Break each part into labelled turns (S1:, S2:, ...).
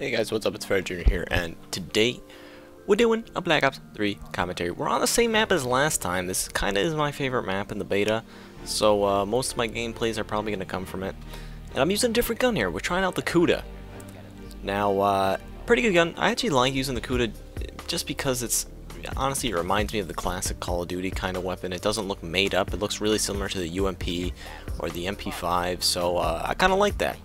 S1: Hey guys, what's up? It's Fred Jr. here, and today we're doing a Black Ops 3 commentary. We're on the same map as last time. This kind of is my favorite map in the beta, so most of my gameplays are probably going to come from it. And I'm using a different gun here. We're trying out the Kuda. Now, pretty good gun. I actually like using the Kuda just because it's, honestly, it reminds me of the classic Call of Duty kind of weapon. It doesn't look made up. It looks really similar to the UMP or the MP5, so I kind of like that.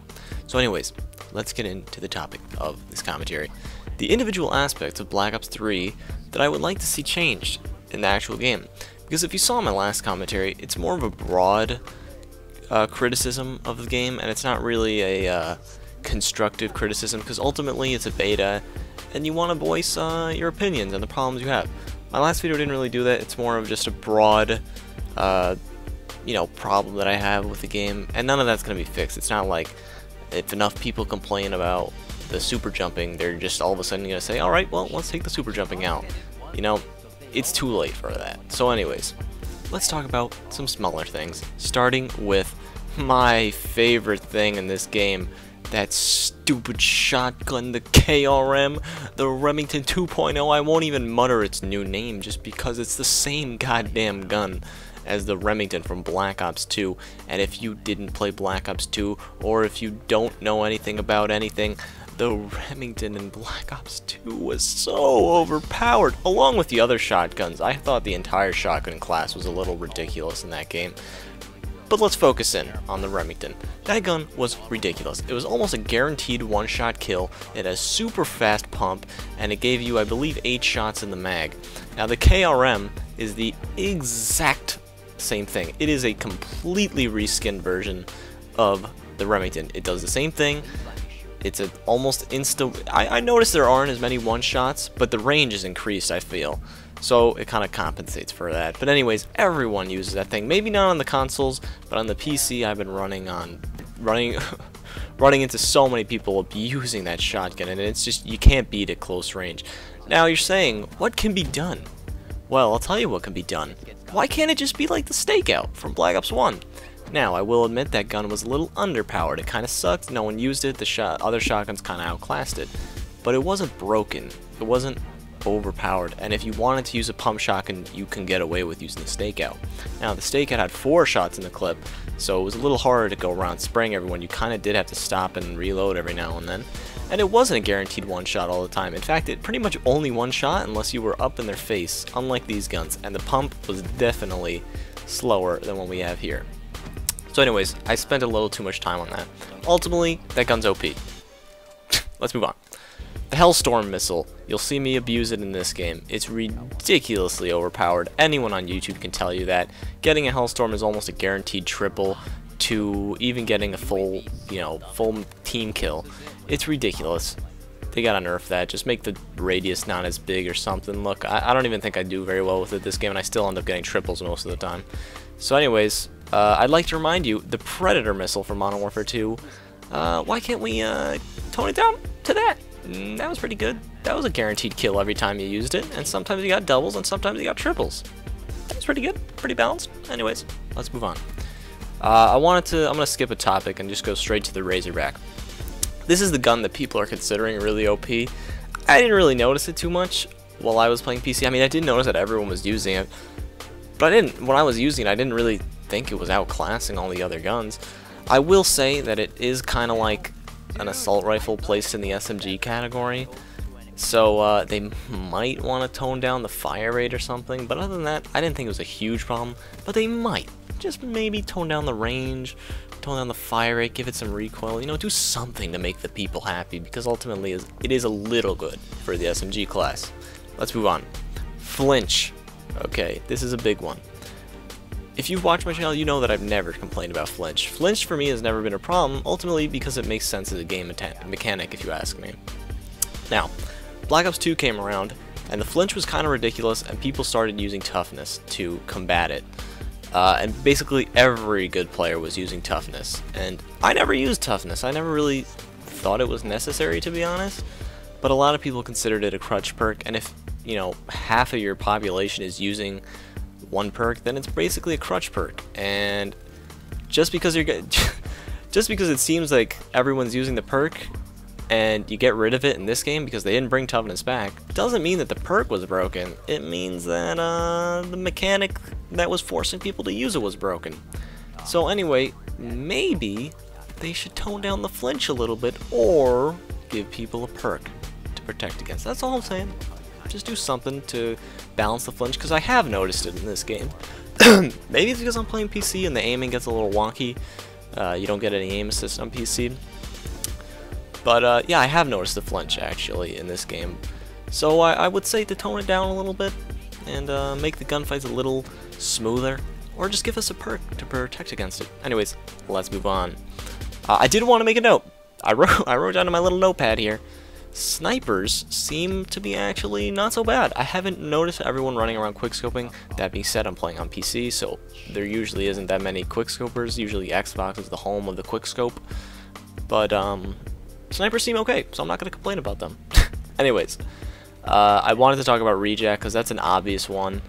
S1: So anyways, let's get into the topic of this commentary. The individual aspects of Black Ops 3 that I would like to see changed in the actual game. Because if you saw my last commentary, it's more of a broad criticism of the game, and it's not really a constructive criticism, because ultimately it's a beta, and you want to voice your opinions and the problems you have. My last video didn't really do that. It's more of just a broad, problem that I have with the game, and none of that's going to be fixed. It's not like if enough people complain about the super jumping, they're just all of a sudden going to say, alright, well, let's take the super jumping out. You know, it's too late for that. So anyways, let's talk about some smaller things, starting with my favorite thing in this game, that stupid shotgun, the KRM, the Remington 2.0. I won't even mutter its new name just because it's the same goddamn gun as the Remington from Black Ops 2. And if you didn't play Black Ops 2, or if you don't know anything about anything, the Remington in Black Ops 2 was so overpowered, along with the other shotguns. I thought the entire shotgun class was a little ridiculous in that game. But let's focus in on the Remington. That gun was ridiculous. It was almost a guaranteed one-shot kill. It has super fast pump, and it gave you, I believe, 8 shots in the mag. Now the KRM is the exact same thing. It is a completely reskinned version of the Remington. It does the same thing. It's an almost insta. I noticed there aren't as many one-shots, but the range is increased, I feel. So it kind of compensates for that. But anyways, everyone uses that thing. Maybe not on the consoles, but on the PC, I've been running into so many people abusing that shotgun, and it's just, you can't beat it close range. Now you're saying, what can be done? Well, I'll tell you what can be done. Why can't it just be like the Stakeout from Black Ops 1? Now, I will admit that gun was a little underpowered. It kind of sucked. No one used it. The other shotguns kind of outclassed it. But it wasn't broken. It wasn't overpowered. And if you wanted to use a pump shotgun, you can get away with using the Stakeout. Now, the Stakeout had 4 shots in the clip, so it was a little harder to go around spraying everyone. You kind of did have to stop and reload every now and then. And it wasn't a guaranteed one-shot all the time. In fact, it pretty much only one-shot unless you were up in their face, unlike these guns. And the pump was definitely slower than what we have here. So anyways, I spent a little too much time on that. Ultimately, that gun's OP. Let's move on. The Hellstorm missile. You'll see me abuse it in this game. It's ridiculously overpowered. Anyone on YouTube can tell you that. Getting a Hellstorm is almost a guaranteed triple to even getting a full, full team kill. It's ridiculous. They gotta nerf that. Just make the radius not as big or something. Look, I don't even think I do very well with it this game, and I still end up getting triples most of the time. So anyways, I'd like to remind you, the Predator missile from Modern Warfare 2, why can't we tone it down to that? That was pretty good. That was a guaranteed kill every time you used it, and sometimes you got doubles and sometimes you got triples. That was pretty good, pretty balanced. Anyways, let's move on. I'm gonna skip a topic and just go straight to the Razorback. This is the gun that people are considering really OP. I didn't really notice it too much while I was playing PC. I mean, I did notice that everyone was using it, but when I was using it, I didn't really think it was outclassing all the other guns. I will say that it is kind of like an assault rifle placed in the SMG category, so they might want to tone down the fire rate or something, but other than that, I didn't think it was a huge problem, but they might. Just maybe tone down the range, tone down the fire rate, give it some recoil, do something to make the people happy, because ultimately it is a little good for the SMG class. Let's move on. Flinch. Okay, this is a big one. If you've watched my channel, you know that I've never complained about Flinch. Flinch for me has never been a problem, ultimately because it makes sense as a game mechanic, if you ask me. Now, Black Ops 2 came around, and the Flinch was kind of ridiculous, and people started using toughness to combat it. And basically every good player was using toughness, and I never used toughness. I never really thought it was necessary, to be honest, but a lot of people considered it a crutch perk, and if, half of your population is using one perk, then it's basically a crutch perk. And just because it seems like everyone's using the perk and you get rid of it in this game because they didn't bring toughness back, doesn't mean that the perk was broken. It means that the mechanic that was forcing people to use it was broken. So anyway, maybe they should tone down the flinch a little bit, or give people a perk to protect against. That's all I'm saying. Just do something to balance the flinch, because I have noticed it in this game. Maybe it's because I'm playing PC and the aiming gets a little wonky. You don't get any aim assist on PC. But yeah, I have noticed the flinch actually in this game. So I would say to tone it down a little bit and make the gunfights a little smoother, or just give us a perk to protect against it. Anyways, let's move on. I did want to make a note. I wrote down in my little notepad here. Snipers seem to be actually not so bad. I haven't noticed everyone running around quickscoping. That being said, I'm playing on PC, so there usually isn't that many quickscopers. Usually Xbox is the home of the quickscope. But snipers seem okay, so I'm not going to complain about them. Anyways, I wanted to talk about reject because that's an obvious one.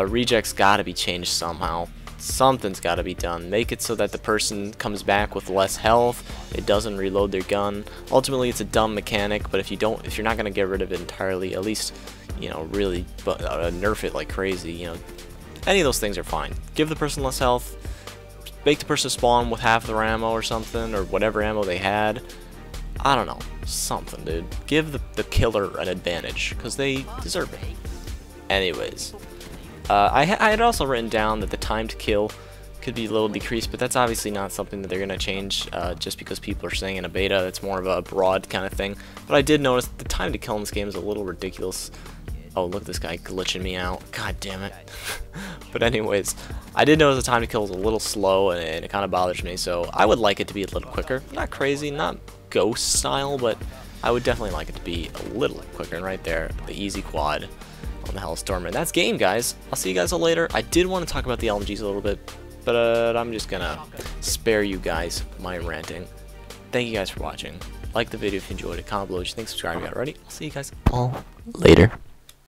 S1: Reject's got to be changed somehow. Something's got to be done. Make it so that the person comes back with less health. It doesn't reload their gun. Ultimately, it's a dumb mechanic, but if you're not gonna get rid of it entirely, at least, you know, really nerf it like crazy. You know, any of those things are fine. Give the person less health. Make the person spawn with half their ammo or something, or whatever ammo they had. I don't know, something, dude. Give the killer an advantage, because they deserve it. Anyways. I had also written down that the time to kill could be a little decreased, but that's obviously not something that they're going to change just because people are saying in a beta. It's more of a broad kind of thing. But I did notice the time to kill in this game is a little ridiculous. Oh, look at this guy glitching me out. God damn it. But anyways, I did notice the time to kill is a little slow, and it kind of bothers me, so I would like it to be a little quicker. Not crazy, not ghost style, but I would definitely like it to be a little quicker. And right there, the easy quad on the Hellstorm. And that's game, guys. I'll see you guys all later. I did want to talk about the LMGs a little bit, but I'm just gonna spare you guys my ranting. Thank you guys for watching. Like the video if you enjoyed it. Comment below what you think. Subscribe if you haven't already. I'll see you guys all later.